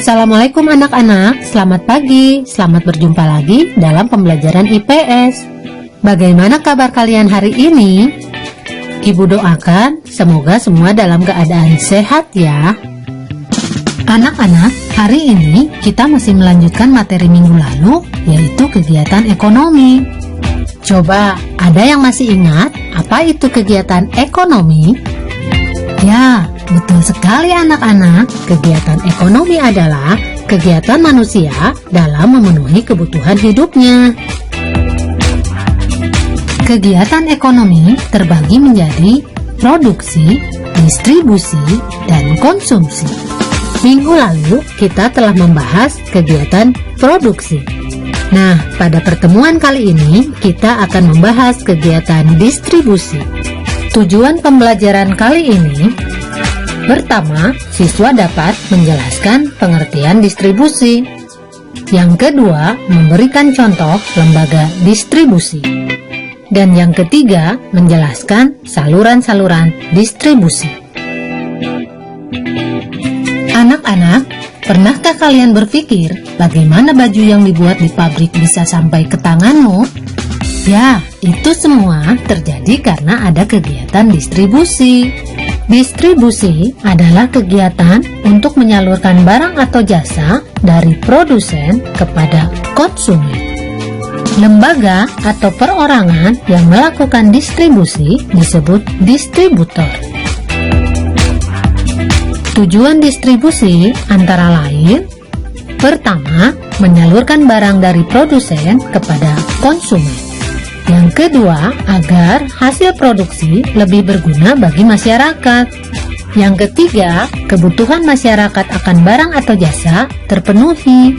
Assalamualaikum anak-anak, selamat pagi, selamat berjumpa lagi dalam pembelajaran IPS. Bagaimana kabar kalian hari ini? Ibu doakan semoga semua dalam keadaan sehat ya. Anak-anak, hari ini kita masih melanjutkan materi minggu lalu, yaitu kegiatan ekonomi. Coba, ada yang masih ingat apa itu kegiatan ekonomi? Ya, betul sekali anak-anak, kegiatan ekonomi adalah kegiatan manusia dalam memenuhi kebutuhan hidupnya. Kegiatan ekonomi terbagi menjadi produksi, distribusi, dan konsumsi. Minggu lalu kita telah membahas kegiatan produksi. Nah, pada pertemuan kali ini kita akan membahas kegiatan distribusi. Tujuan pembelajaran kali ini, pertama, siswa dapat menjelaskan pengertian distribusi. Yang kedua, memberikan contoh lembaga distribusi. Dan yang ketiga, menjelaskan saluran-saluran distribusi. Anak-anak, pernahkah kalian berpikir bagaimana baju yang dibuat di pabrik bisa sampai ke tanganmu? Ya, itu semua terjadi karena ada kegiatan distribusi. Distribusi adalah kegiatan untuk menyalurkan barang atau jasa dari produsen kepada konsumen. Lembaga atau perorangan yang melakukan distribusi disebut distributor. Tujuan distribusi antara lain: pertama, menyalurkan barang dari produsen kepada konsumen. Yang kedua, agar hasil produksi lebih berguna bagi masyarakat. Yang ketiga, kebutuhan masyarakat akan barang atau jasa terpenuhi.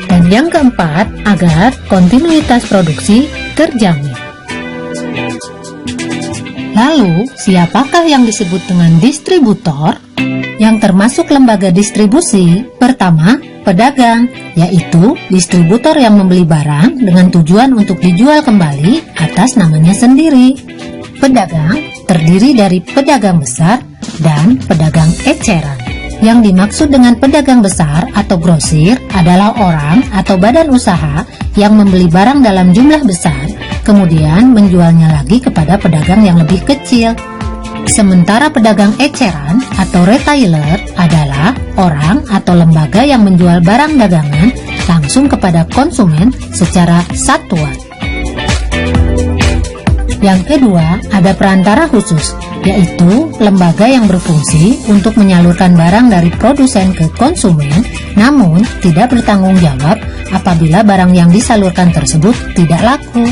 Dan yang keempat, agar kontinuitas produksi terjamin. Lalu, siapakah yang disebut dengan distributor? Yang termasuk lembaga distribusi, pertama, pedagang, yaitu distributor yang membeli barang dengan tujuan untuk dijual kembali atas namanya sendiri. Pedagang terdiri dari pedagang besar dan pedagang eceran. Yang dimaksud dengan pedagang besar atau grosir adalah orang atau badan usaha yang membeli barang dalam jumlah besar, kemudian menjualnya lagi kepada pedagang yang lebih kecil. Sementara pedagang eceran atau retailer adalah orang atau lembaga yang menjual barang dagangan langsung kepada konsumen secara satuan. Yang kedua, ada perantara khusus, yaitu lembaga yang berfungsi untuk menyalurkan barang dari produsen ke konsumen, namun tidak bertanggung jawab apabila barang yang disalurkan tersebut tidak laku.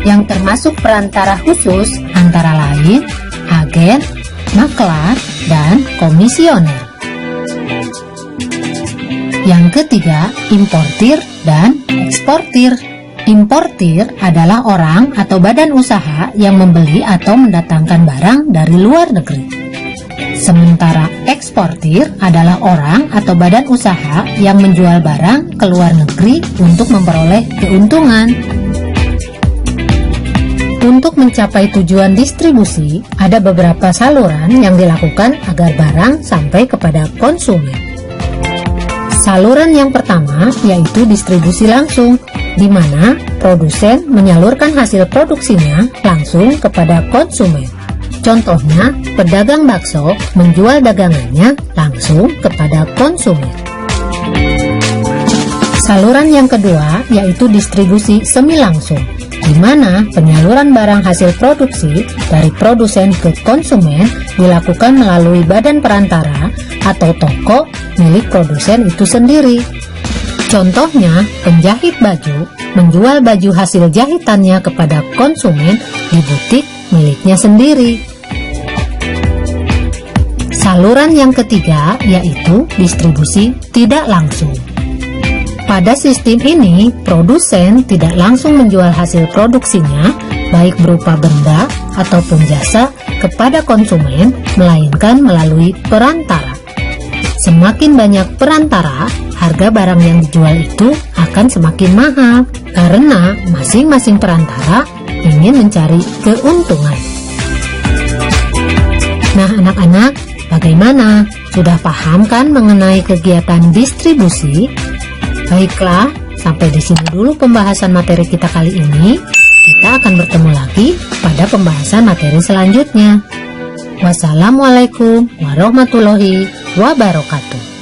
Yang termasuk perantara khusus antara lain agen, maklar, dan komisioner. Yang ketiga, importir dan eksportir. Importir adalah orang atau badan usaha yang membeli atau mendatangkan barang dari luar negeri. Sementara eksportir adalah orang atau badan usaha yang menjual barang ke luar negeri untuk memperoleh keuntungan. Untuk mencapai tujuan distribusi, ada beberapa saluran yang dilakukan agar barang sampai kepada konsumen. Saluran yang pertama yaitu distribusi langsung, di mana produsen menyalurkan hasil produksinya langsung kepada konsumen. Contohnya, pedagang bakso menjual dagangannya langsung kepada konsumen. Saluran yang kedua yaitu distribusi semi langsung, di mana penyaluran barang hasil produksi dari produsen ke konsumen dilakukan melalui badan perantara atau toko milik produsen itu sendiri. Contohnya, penjahit baju menjual baju hasil jahitannya kepada konsumen di butik miliknya sendiri. Saluran yang ketiga yaitu distribusi tidak langsung. Pada sistem ini, produsen tidak langsung menjual hasil produksinya, baik berupa benda ataupun jasa, kepada konsumen, melainkan melalui perantara. Semakin banyak perantara, harga barang yang dijual itu akan semakin mahal, karena masing-masing perantara ingin mencari keuntungan. Nah anak-anak, bagaimana? Sudah paham kan mengenai kegiatan distribusi? Baiklah, sampai di sini dulu pembahasan materi kita kali ini. Kita akan bertemu lagi pada pembahasan materi selanjutnya. Wassalamualaikum warahmatullahi wabarakatuh.